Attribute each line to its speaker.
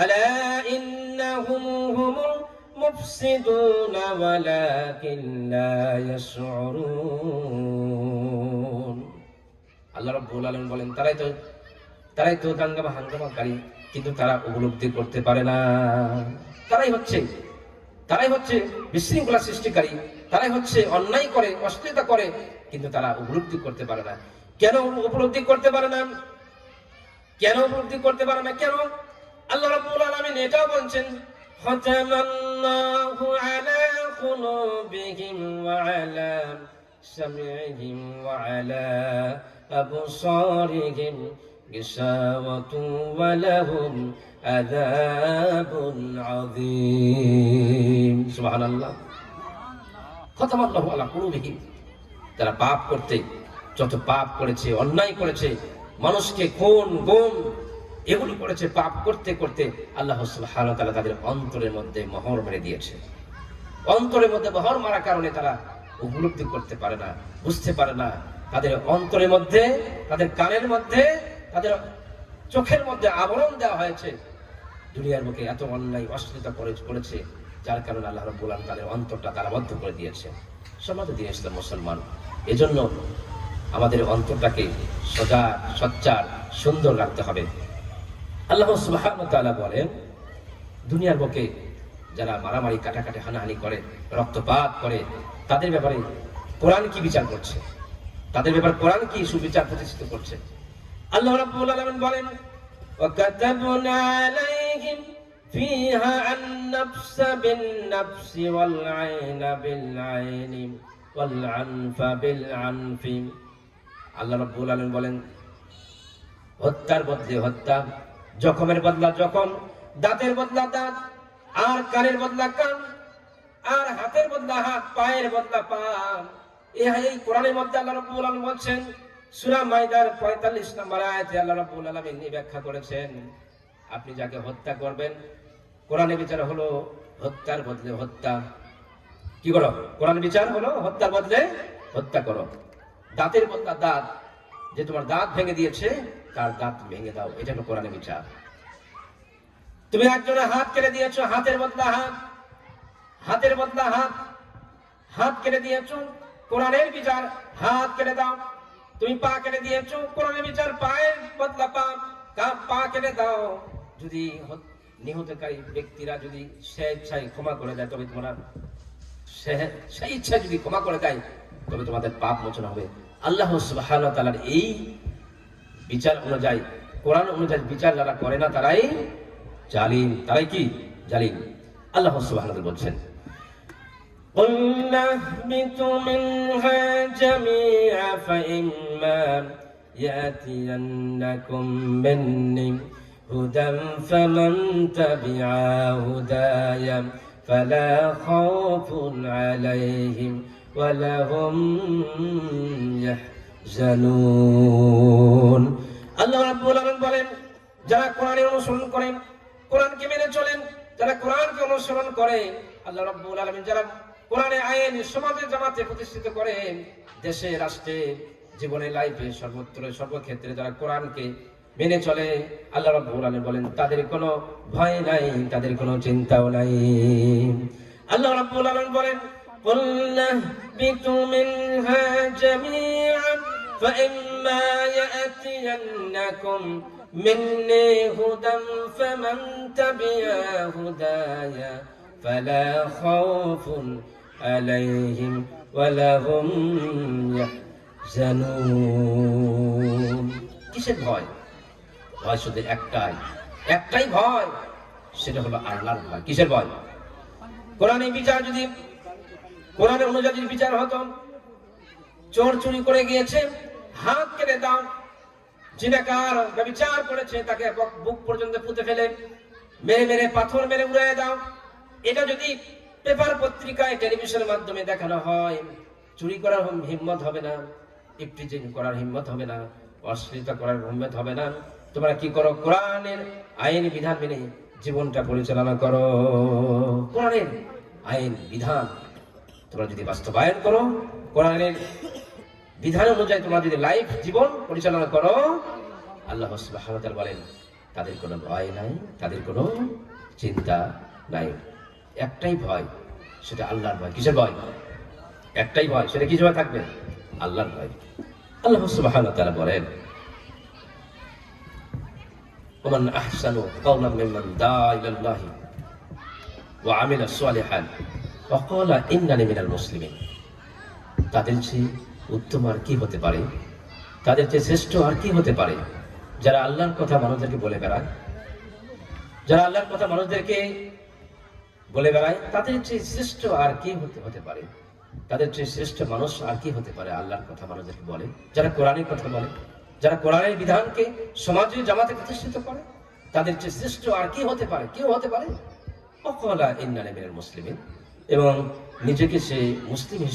Speaker 1: আলা ইন্নাহুম হুমুল মুফসিদুনা ওয়ালাকিন লা ইয়াশউরুন। আল্লাহ রাব্বুল আলামিন বলেন তারাই তো হাঙ্গামাকারী, কিন্তু তারা উপলব্ধি করতে পারে না। তারাই হচ্ছে বিশৃঙ্খলা সৃষ্টিকারী, তারাই হচ্ছে অন্যায় করে, অশ্লীলতা করে, কিন্তু তারা উপলব্ধি করতে পারে না। কেন উপলব্ধি করতে পারে না? কেন আল্লাহ রাব্বুল আলামিন এটাও বলছেন, খাতামাল্লাহু আলা কুলুবিহিম ওয়া আলা সামিইহিম ওয়া আলা আবসারিহিম গিশাওয়াতু ওয়া লাহুম আযাবুন আযীম। সুবহানাল্লাহ। খাতামাল্লাহু আলা কুলুবিহিম, যারা যত পাপ করেছে, অন্যায় করেছে, মানুষকে খুন গুম এগুলো করেছে, পাপ করতে করতে আল্লাহ সুবহানাহু ওয়া তাআলা তাদের অন্তরের মধ্যে মোহর মেরে দিয়েছে। অন্তরের মধ্যে মোহর মারার কারণে তারা উপলব্ধি করতে পারে না, বুঝতে পারে না। তাদের অন্তরের মধ্যে, তাদের কানের মধ্যে, তাদের চোখের মধ্যে আবরণ দেওয়া হয়েছে। দুনিয়ার বুকে এত অন্যায় অশ্লীলতা করেছে, যার কারণে আল্লাহ রাব্বুল আলামিন তাদের অন্তরটা তালাবদ্ধ করে দিয়েছে। সমাজে দিয়ে ইসলাম মুসলমান, এজন্য আমাদের অন্তরটাকে সোচ্চার সুন্দর রাখতে হবে। আল্লাহ সুবহানাহু ওয়া তাআলা বলেন, দুনিয়ার বুকে যারা মারামারি, কাটাকাটি, হানাহানি করে, রক্তপাত করে, তাদের ব্যাপারে কোরআন কি বিচার করছে? তাদের ব্যাপারে কোরআন কি সুবিচার প্রতিষ্ঠিত করছে? আল্লাহ রাব্বুল আলামিন বলেন, وَكَتَبْنَا عَلَيْهِمْ فِيهَا النَّفْسَ بِالنَّفْسِ وَالْعَيْنَ بِالْعَيْنِ وَالْعَنْفَ بِالْعَنْفِ। আল্লাহ রাব্বুল আলামিন বলেন, হত্যার বদলে হত্যা, জখমের বদলা জখম, দাঁতের বদলা দাঁত, আর কানের বদলা কান, আর হাতের বদলা হাত, পায়ের বদলা পা। এই কোরআনের মধ্যে আল্লাহ রাব্বুল আলামিন বলছেন, সূরা মাইদার 45 নম্বর আয়াতে আল্লাহ রাব্বুল আলামিন ব্যাখ্যা করেছেন, আপনি যাকে হত্যা করবেন, কোরআনের বিচার হলো হত্যার বদলে হত্যা। কি করো? কোরআনের বিচার হলো হত্যার বদলে হত্যা করো। দাঁতের বদলা দাঁত, যে তোমার দাঁত ভেঙে দিয়েছে তার দাঁত ভেঙে দাও, এটা হলো কোরআনের বিচার। তুমি একজনের হাত কেটে দিয়েছো, হাতের বদলা হাত, হাতের বদলা হাত, হাত কেটে দিয়েছো, কোরআনের বিচার হাত কেটে দাও। তুমি পা কেটে দিয়েছো, কোরআনের বিচার পায়ের বদলা পা কেটে দাও। যদি নিহতকারী ব্যক্তিরা যদি স্বেচ্ছায় ক্ষমা করে দেয়, তবে তোমরা সেই ইচ্ছা যদি ক্ষমা করে দেয়, তবে তোমাদের পাপ মোচন হবে। আল্লাহ সুবহানাহু ওয়া তাআলার এই বিচার অনুযায়ী, কোরআন অনুযায়ী বিচার যারা করে না, তারাই জালিম। তারাই কি? জালিম। আল্লাহ সুবহানাহু ওয়া তাআলা বলছেন, قُلْنَا اهْبِطُوا مِنْهَا جَمِيعًا فَإِمَّا يَأْتِيَنَّكُم مِّنِّي هُدًى فَمَن تَبِعَ هُدَايَ فَلَا خَوْفٌ عَلَيْهِمْ وَلَا هُمْ يَحْزَنُونَ। আল্লাহ রাব্বুল আলামিন বলেন, যারা কোরআনের অনুসরণ করেন, কোরআনকে মেনে চলেন, যারা কোরআনকে অনুসরণ করে, আল্লাহ রাব্বুল আলামিন যারা কোরআনের আইন সমাজে জামাতে প্রতিষ্ঠিত করে, দেশে, রাষ্ট্রে, জীবনে, লাইফে, সর্বত্র সর্বক্ষেত্রে যারা কোরআনকে মেনে চলে, আল্লাহ রাব্বুল আলামিন বলেন তাদের কোনো ভয় নাই, তাদের কোনো চিন্তাও নাই। আল্লাহ রাব্বুল আলামিন বলেন, قُلْنَا اهْبِطُوا مِنْهَا جَمِيعًا فَإِمَّا يَأْتِيَنَّكُم مِّنِّي هُدًى فَمَن تَبِعَ هُدَايَ فَلَا خَوْفٌ عَلَيْهِمْ وَلَا هُمْ يَحْزَنُونَ। কিসের ভয়? ভয় শুধু একটাই ভয়, সেটা হলো আল্লাহর ভয়। কিসের ভয়? কোরআনের বিচার যদি, কোরআনের অনুযায়ী বিচার হতো, চোর চুরি করে গিয়েছে, হাত কেটে দাও। জিনাকার ব্যভিচার করেছে, তাকে বুক পর্যন্ত পুঁতে ফেলে মেরে পাথর মেরে উড়িয়ে দাও। এটা যদি পেপার পত্রিকায়, টেলিভিশনের মাধ্যমে দেখানো হয়, চুরি করার হিম্মত হবে না, ইফটিজিং করার হিম্মত হবে না, অশ্লীলতা করার হিম্মত হবে না। তোমরা কি করো? কোরআনের আইন বিধান মেনে জীবনটা পরিচালনা করো। কোরআনের আইন বিধান তোমরা যদি বাস্তবায়ন করো, কোরআনের বিধান অনুযায়ী তোমরা যদি লাইফ জীবন পরিচালনা করো, আল্লাহ সুবহানাহু ওয়া তাআলা বলেন তাদের কোনো ভয় নাই, তাদের কোনো চিন্তা নাই। একটাই ভয়, সেটা আল্লাহর ভয়। কিসের ভয়? একটাই ভয়, সেটা কি ভয় থাকবে? আল্লাহর ভয়। আল্লাহ সুবহানাহু ওয়া তাআলা বলেন, ওমান আহসানু কাওলাম মিম্মান দাআ ইলাল্লাহি ওয়া আমিলা সালিহান ওয়া ক্বালা ইন্নানি মিনাল মুসলিমিন। তাদের চেয়ে উত্তম আর কি হতে পারে, তাদের চেয়ে শ্রেষ্ঠ আর কি হতে পারে, যারা আল্লাহর কথা মানুষদেরকে বলে বেড়ায়, যারা আল্লাহর কথা মানুষদেরকে বলে বেড়ায়, তাদের চেয়ে শ্রেষ্ঠ আর কি হতে পারে, তাদের চেয়ে শ্রেষ্ঠ মানুষ আর কি হতে পারে আল্লাহর কথা মানুষদেরকে বলে, যারা কোরআনের কথা বলে, যারা কোরআনের বিধানকে সমাজে জামাতে প্রতিষ্ঠিত করে, তাদের চেয়ে শ্রেষ্ঠ আর কি হতে পারে, কেউ হতে পারে? ওয়া ক্বালা ইন্নানি মিনাল মুসলিমিন, এবং নিজেকে সে মুসলিম হিসেবে